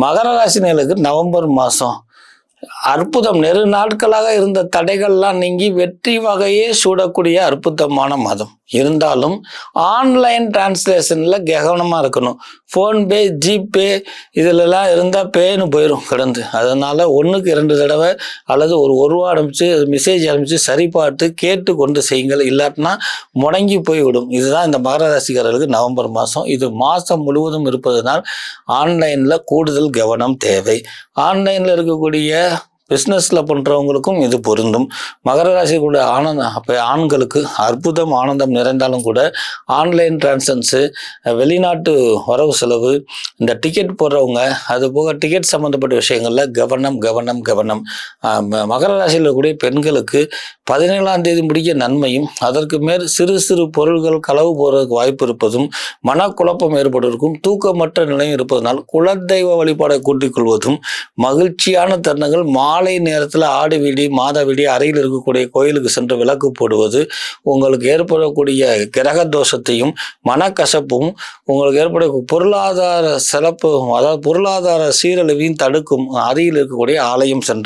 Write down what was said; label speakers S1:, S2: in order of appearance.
S1: மகர ராசினியர்களுக்கு November மாதம் அற்புதம். நெரு நாட்களாக இருந்த தடைகள்லாம் நீங்கி வெற்றி வகையே சூடக்கூடிய அற்புதமான மாதம். இருந்தாலும் ஆன்லைன் டிரான்ஸ்லேஷன்ல கவனமா இருக்கணும். ஃபோன்பே, ஜிபே இதுலலாம் இருந்தால் பேன்னு போயிடும் கிடந்து. அதனால 1க்கு 2 தடவை அல்லது ஒரு ரூபா அனுப்பிச்சு மெசேஜ் அனுப்பிச்சு சரி பார்த்து கேட்டு கொண்டு செய்யுங்கள். இல்லாட்டினா முடங்கி போய்விடும். இதுதான் இந்த மகர ராசிக்காரர்களுக்கு நவம்பர் மாதம். இது மாதம் முழுவதும் இருப்பதனால் ஆன்லைனில் கூடுதல் கவனம் தேவை. ஆன்லைனில் இருக்கக்கூடிய பிஸ்னஸில் பண்ணுறவங்களுக்கும் இது பொருந்தும். மகர ராசிக்குடைய ஆண்களுக்கு அற்புதம் ஆனந்தம் நிறைந்தாலும் கூட ஆன்லைன் டிரான்சாக்ஷன்ஸு, வெளிநாட்டு வரவு செலவு, இந்த டிக்கெட் போடுறவங்க, அது போக டிக்கெட் சம்மந்தப்பட்ட விஷயங்களில் கவனம் கவனம் கவனம். மகர ராசியில் இருக்கக்கூடிய பெண்களுக்கு 17ஆம் தேதி முடிக்க நன்மையும், அதற்கு மேல் சிறு சிறு பொருள்கள் களவு போகிறதுக்கு வாய்ப்பு இருப்பதும், மனக்குழப்பம் ஏற்படுவதற்கும், தூக்கமற்ற நிலையும் இருப்பதனால் குலதெய்வ வழிபாடை கூட்டிக் கொள்வதும், மகிழ்ச்சியான தருணங்கள் மாலை நேரத்தில் ஆடு வீடி மாத வீடி அறையில் இருக்கக்கூடிய கோயிலுக்கு சென்று விளக்கு போடுவது உங்களுக்கு ஏற்படக்கூடிய கிரக தோஷத்தையும் மனக்கசப்பும், உங்களுக்கு ஏற்படக்கூடிய பொருளாதார சிறப்பு, அதாவது பொருளாதார சீரழிவையும் தடுக்கும். அருகில் இருக்கக்கூடிய ஆலயம் சென்றால்